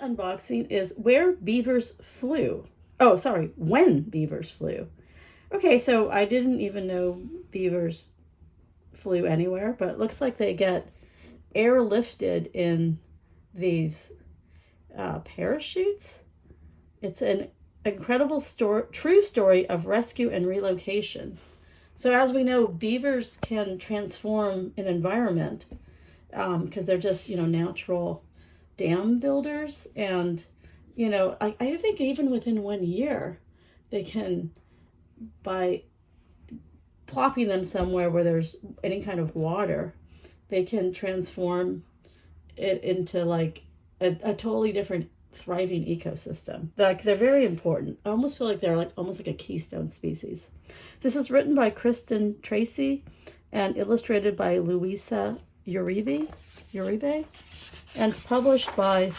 unboxing is Where Beavers Flew. Oh, sorry, When Beavers Flew. Okay, so I didn't even know beavers flew anywhere, but it looks like they get airlifted in these parachutes. It's an incredible true story of rescue and relocation. So as we know, beavers can transform an environment because they're just, natural dam builders. And, I think even within 1 year, they can, by plopping them somewhere where there's any kind of water, they can transform it into like a totally different thriving ecosystem. Like, they're very important. I almost feel like they're like almost like a keystone species. This is written by Kristen Tracy and illustrated by Luisa Uribe, and it's published by,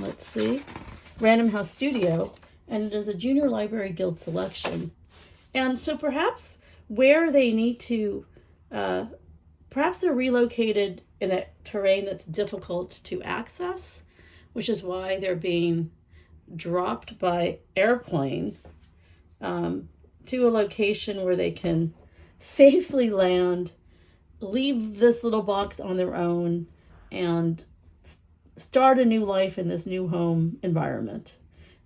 let's see, Random House Studio, and it is a Junior Library Guild selection. And so perhaps where they need to, perhaps they're relocated in a terrain that's difficult to access, which is why they're being dropped by airplane to a location where they can safely land, leave this little box on their own, and start a new life in this new home environment.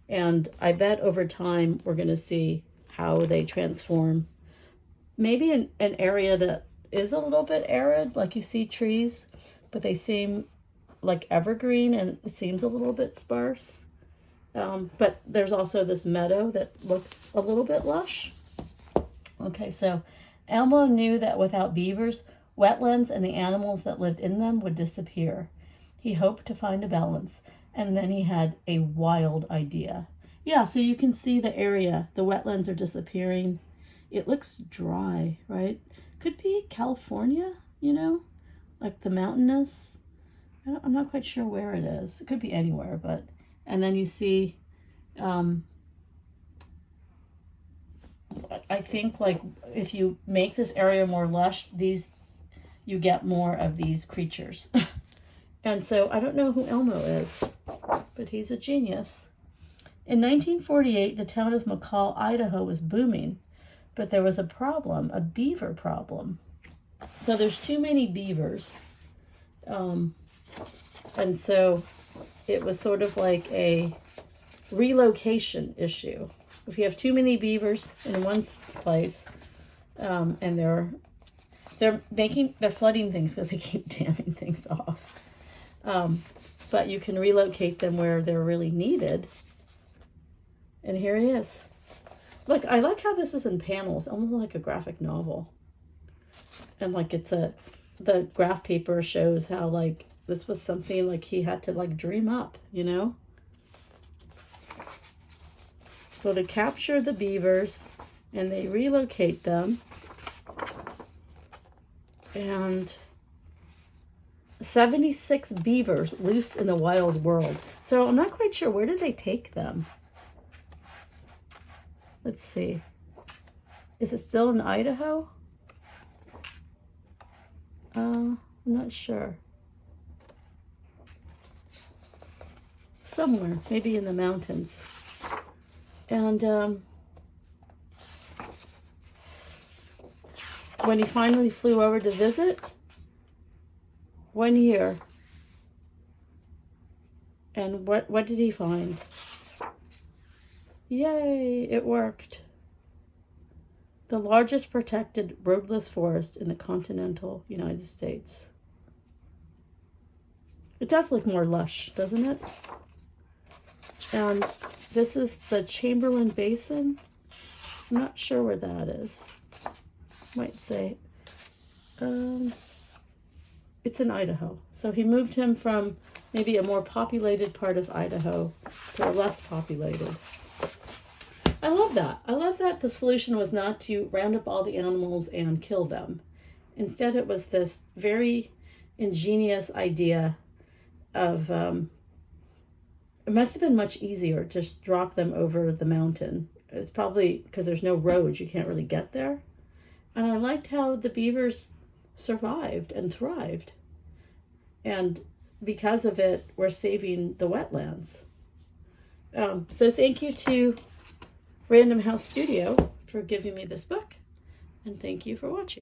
And I bet over time we're going to see how they transform. Maybe in an area that is a little bit arid, like you see trees, but they seem like evergreen and it seems a little bit sparse. But there's also this meadow that looks a little bit lush. Okay, so Elmo knew that without beavers, wetlands and the animals that lived in them would disappear. He hoped to find a balance, and then he had a wild idea. Yeah, so you can see the area. The wetlands are disappearing. It looks dry, right? Could be California, like the mountainous. I'm not quite sure where it is. It could be anywhere, but... And then you see, I think like if you make this area more lush, you get more of these creatures. And so I don't know who Elmo is, but he's a genius. In 1948, the town of McCall, Idaho was booming, but there was a problem, a beaver problem. So there's too many beavers. And so it was sort of like a relocation issue. If you have too many beavers in one place, and they're flooding things because they keep damming things off. But you can relocate them where they're really needed. And here he is. Look, I like how this is in panels, almost like a graphic novel. And like the graph paper shows how like this was something like he had to like dream up, So to capture the beavers, and they relocate them, and 76 beavers loose in the wild world. So I'm not quite sure, where did they take them? Let's see. Is it still in Idaho? I'm not sure. Somewhere, maybe in the mountains. And when he finally flew over to visit, 1 year. And what did he find? Yay, it worked. The largest protected roadless forest in the continental United States. It does look more lush, doesn't it? And this is the Chamberlain Basin. I'm not sure where that is. Might say, it's in Idaho. So he moved him from maybe a more populated part of Idaho to a less populated. I love that. I love that the solution was not to round up all the animals and kill them. Instead, it was this very ingenious idea of, it must have been much easier to just drop them over the mountain. It's probably because there's no roads, you can't really get there. And I liked how the beavers survived and thrived. And because of it, we're saving the wetlands. So thank you to Random House Studio for giving me this book, and thank you for watching.